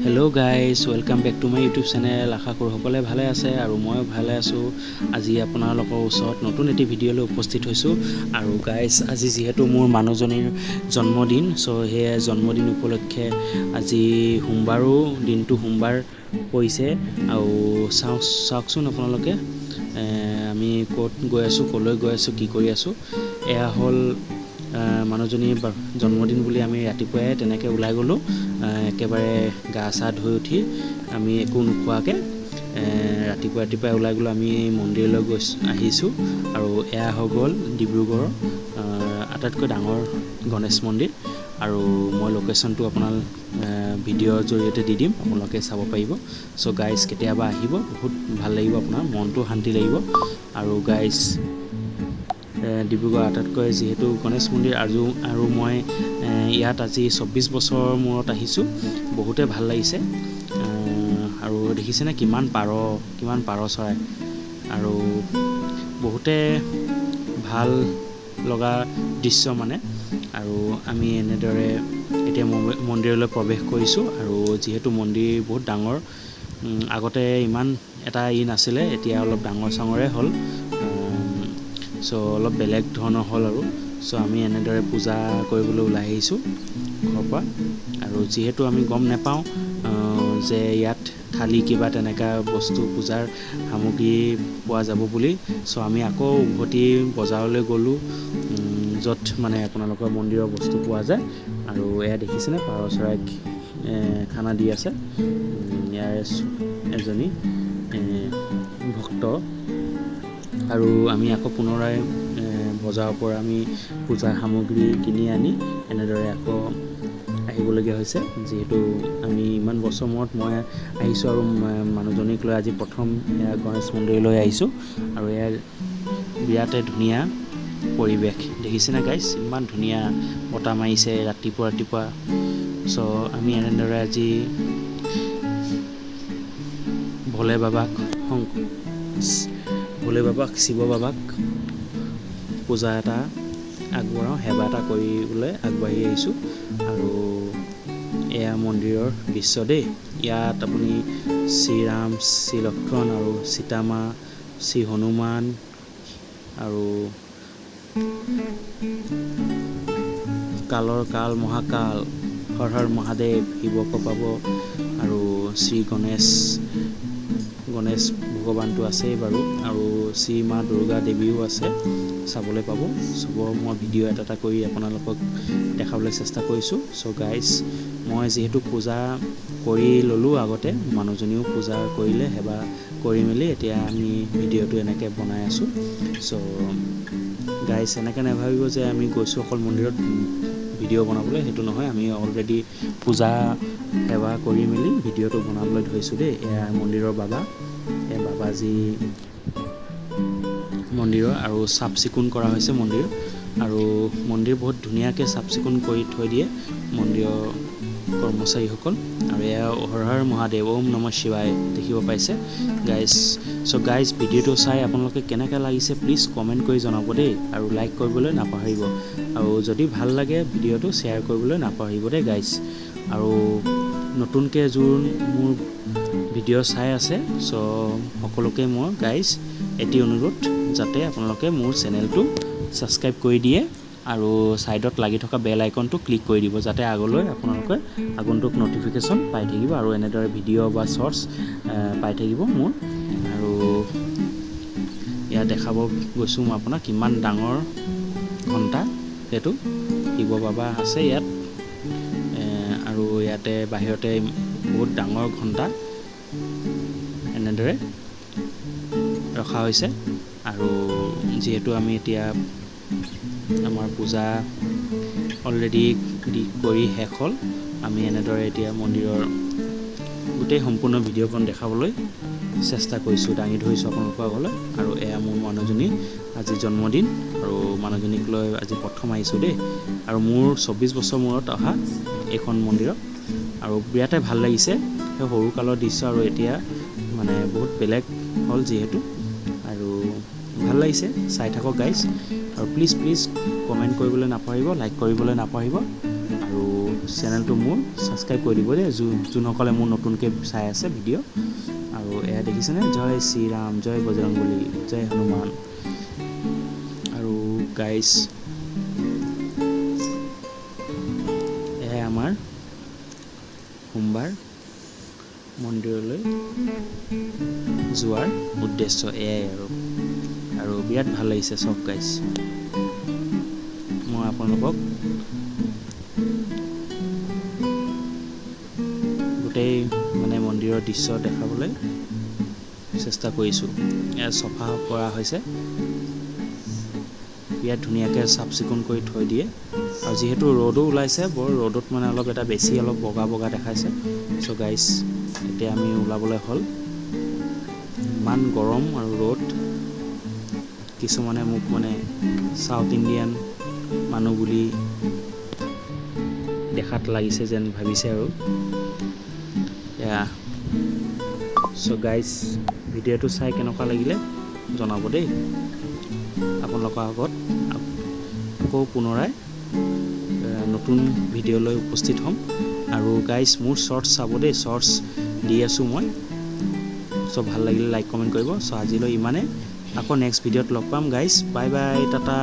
Hello' guys welcome back to my YouTube channel. আশা কৰোঁ সকলোৱে ভালে আছে আৰু ময়ো ভালে আছোঁ। আজি আপোনালোকৰ ওচৰত নতুন এটি ভিডিঅ'লৈ উপস্থিত হৈছোঁ। আৰু গাইজ আজি যিহেতু মোৰ মানুহজনীৰ জন্মদিন, সেয়ে জন্মদিন উপলক্ষে আজি সোমবাৰো দিনটো সোমবাৰ পৰিছে। আৰু চাওকচোন আপোনালোকে আমি ক'ত গৈ আছোঁ, ক'লৈ গৈ আছোঁ, কি কৰি আছোঁ। এয়া হ'ল মানুহজনীৰ জন্মদিন বুলি আমি ৰাতিপুৱাই তেনেকৈ ওলাই গ'লোঁ। একেবাৰে গা চা ধুই উঠি আমি একো নোখোৱাকৈ ৰাতিপুৱাই ওলাই গ'লোঁ। আমি মন্দিৰলৈ আহিছোঁ। আৰু এয়া হৈ গ'ল ডিব্ৰুগড়ৰ আটাইতকৈ ডাঙৰ গণেশ মন্দিৰ। আৰু মই লোকেশ্যনটো আপোনাৰ ভিডিঅ'ৰ জৰিয়তে দি দিম, আপোনালোকে চাব পাৰিব। গাইজ কেতিয়াবা আহিব, বহুত ভাল লাগিব, আপোনাৰ মনটো শান্তি লাগিব। আৰু গাইজ ডিব্ৰুগড় আটাইতকৈ যিহেতু গণেশ মন্দিৰ আৰু মই ইয়াত আজি 24 বছৰৰ মূৰত আহিছোঁ। বহুতে ভাল লাগিছে। আৰু দেখিছেনে কিমান পাৰ চৰাই, আৰু বহুতে ভাল লগা দৃশ্য মানে। আৰু আমি এনেদৰে এতিয়া মন্দিৰলৈ প্ৰৱেশ কৰিছোঁ। আৰু যিহেতু মন্দিৰ বহুত ডাঙৰ, আগতে ইমান এটা নাছিলে, এতিয়া অলপ ডাঙৰ চাঙৰে হ'ল। অলপ বেলেগ ধৰণৰ হ'ল আৰু আমি এনেদৰে পূজা কৰিবলৈ ওলাই আহিছোঁ ঘৰৰ পৰা। আৰু যিহেতু আমি গম নাপাওঁ যে ইয়াত থালি কিবা তেনেকুৱা বস্তু পূজাৰ সামগ্ৰী পোৱা যাব বুলি, আমি আকৌ উভতি বজাৰলৈ গ'লোঁ, য'ত মানে আপোনালোকৰ মন্দিৰৰ বস্তু পোৱা যায়। আৰু এয়া দেখিছেনে পাৰ চৰাইক খানা দি আছে। ইয়াৰ এজনী ভক্ত। আৰু আমি আকৌ পুনৰাই বজাৰৰ পৰা আমি পূজাৰ সামগ্ৰী কিনি আনি এনেদৰে আকৌ আহিবলগীয়া হৈছে। যিহেতু আমি ইমান বছৰ মূৰত মই আহিছোঁ আৰু মানুহজনীক লৈ আজি প্ৰথম এয়া গণেশ মন্দিৰলৈ আহিছোঁ। আৰু এয়া বিৰাটেই ধুনীয়া পৰিৱেশ, দেখিছেনে গাইজ, ইমান ধুনীয়া বতাহ মাৰিছে ৰাতিপুৱা। আমি এনেদৰে আজি ভোলে বাবাক, শিৱ বাবাক পূজা এটা আগবঢ়াওঁ, সেৱা এটা কৰিবলৈ আগবাঢ়ি আহিছোঁ। আৰু এয়া মন্দিৰৰ দৃশ্য দেই। ইয়াত আপুনি শ্ৰীৰাম, শ্ৰী লক্ষ্মণ আৰু সীতামা, শ্ৰী হনুমান আৰু কাল মহাকাল, হৰ হৰ মহাদেৱ, শিৱকো পাব। আৰু শ্ৰী গণেশ ভগৱানটো আছেই বাৰু, আৰু শ্ৰী মা দুৰ্গা দেৱীও আছে, চাবলৈ পাব। মই ভিডিঅ' এটা কৰি আপোনালোকক দেখাবলৈ চেষ্টা কৰিছোঁ। গাইজ মই যিহেতু পূজা কৰি ল'লোঁ আগতে, মানুহজনীও পূজা কৰিলে, সেৱা কৰি মেলি এতিয়া আমি ভিডিঅ'টো এনেকৈ বনাই আছোঁ। গাইজ এনেকৈ নাভাবিব যে আমি গৈছোঁ অকল মন্দিৰত ভিডিঅ' বনাবলৈ, সেইটো নহয়। আমি অলৰেডি পূজা সেৱা কৰি মেলি ভিডিঅ'টো বনাবলৈ ধৰিছোঁ দেই। এয়া মন্দিৰৰ বাবা, এয়া বাবাজী মন্দিৰৰ, আৰু চাফ চিকুণ কৰা হৈছে মন্দিৰ। আৰু মন্দিৰ বহুত ধুনীয়াকৈ চাফ চিকুণ কৰি থৈ দিয়ে মন্দিৰৰ কৰ্মচাৰীসকল। আৰু এয়া হৰ হৰ মহাদেৱ, ওম নমঃ শিৱায়, দেখিব পাইছে গাইজ। গাইজ ভিডিঅ'টো চাই আপোনালোকে কেনেকৈ লাগিছে প্লিজ কমেণ্ট কৰি জনাব দেই। আৰু লাইক কৰিবলৈ নাপাহৰিব। আৰু যদি ভাল লাগে ভিডিঅ'টো শ্বেয়াৰ কৰিবলৈ নাপাহৰিব দেই গাইজ। আৰু নতুনকৈ মোৰ ভিডিঅ' চাই আছে, সকলোকে মই গাইজ এটি অনুৰোধ, যাতে আপোনালোকে মোৰ চেনেলটো ছাবস্ক্ৰাইব কৰি দিয়ে আৰু ছাইডত লাগি থকা বেল আইকনটো ক্লিক কৰি দিব, যাতে আগলৈ আপোনালোকে আগন্তুক ন'টিফিকেশ্যন পাই থাকিব আৰু এনেদৰে ভিডিঅ' বা শ্বৰ্টছ পাই থাকিব মোৰ। আৰু ইয়াত দেখাব গৈছোঁ মই আপোনাক কিমান ডাঙৰ ঘণ্টা, সেইটো শিৱ বাবা আছে ইয়াত। আৰু ইয়াতে বাহিৰতে বহুত ডাঙৰ ঘণ্টা এনেদৰে ৰখা হৈছে। আৰু যিহেতু আমি এতিয়া আমাৰ পূজা অলৰেডি কৰি শেষ হ'ল, আমি এনেদৰে এতিয়া মন্দিৰৰ গোটেই সম্পূৰ্ণ ভিডিঅ'খন দেখাবলৈ চেষ্টা কৰিছোঁ, দাঙি ধৰিছোঁ আপোনালোকৰ আগলৈ। আৰু এয়া মোৰ মানুহজনী আজি জন্মদিন, আৰু মানুহজনীক লৈ আজি প্ৰথম আহিছোঁ দেই। আৰু মোৰ 24 বছৰ মূৰত অহা এইখন মন্দিৰত, আৰু বিৰাটেই ভাল লাগিছে। সেই সৰুকালৰ দৃশ্য আৰু এতিয়া মানে বহুত বেলেগ হ'ল যিহেতু, আৰু ভাল লাগিছে। চাই থাকক গাইজ। আৰু প্লিজ কমেণ্ট কৰিবলৈ নাপাহৰিব, লাইক কৰিবলৈ নাপাহৰিব, আৰু চেনেলটো মোৰ ছাবস্ক্ৰাইব কৰি দিব দেই যোনসকলে মোৰ নতুনকৈ চাই আছে ভিডিঅ'। আৰু এয়া দেখিছেনে, জয় শ্ৰীৰাম, জয় বজৰংবলী, জয় হনুমান। আৰু গাইজ এয়াই আমাৰ সোমবাৰ মন্দিৰলৈ যোৱাৰ উদ্দেশ্য এয়াই আৰু বিৰাট ভাল লাগিছে চব গাইজ। মই আপোনালোকক গোটেই মন্দিৰৰ দৃশ্য দেখাবলৈ চেষ্টা কৰিছোঁ। এয়া চফা কৰা হৈছে, বিৰাট ধুনীয়াকৈ চাফ চিকুণ কৰি থৈ দিয়ে। আৰু যিহেতু ৰ'দো ওলাইছে, বৰ ৰ'দত অলপ এটা বেছি অলপ বগা বগা দেখাইছে। চ' গাইজ এতিয়া আমি ওলাবলৈ হ'ল, ইমান গৰম আৰু ৰ'দ। কিছুমানে মোক চাউথ ইণ্ডিয়ান মানুহ বুলি দেখাত লাগিছে যেন ভাবিছে আৰু এয়া। চ' গাইজ ভিডিঅ'টো চাই কেনেকুৱা লাগিলে জনাব দেই। আপোনালোকৰ আগত আকৌ পুনৰাই নতুন ভিডিঅ' লৈ উপস্থিত হ'ম। আৰু গাইজ মোৰ শ্বৰ্টছ চাব দেই, শ্বৰ্টছ দি আছোঁ মই। চ' ভাল লাগিলে লাইক কমেণ্ট কৰিব। চ' আজিলৈ ইমানে, আকৌ নেক্সট ভিডিঅ'ত লগ পাম গাইজ। Bye bye, Tata.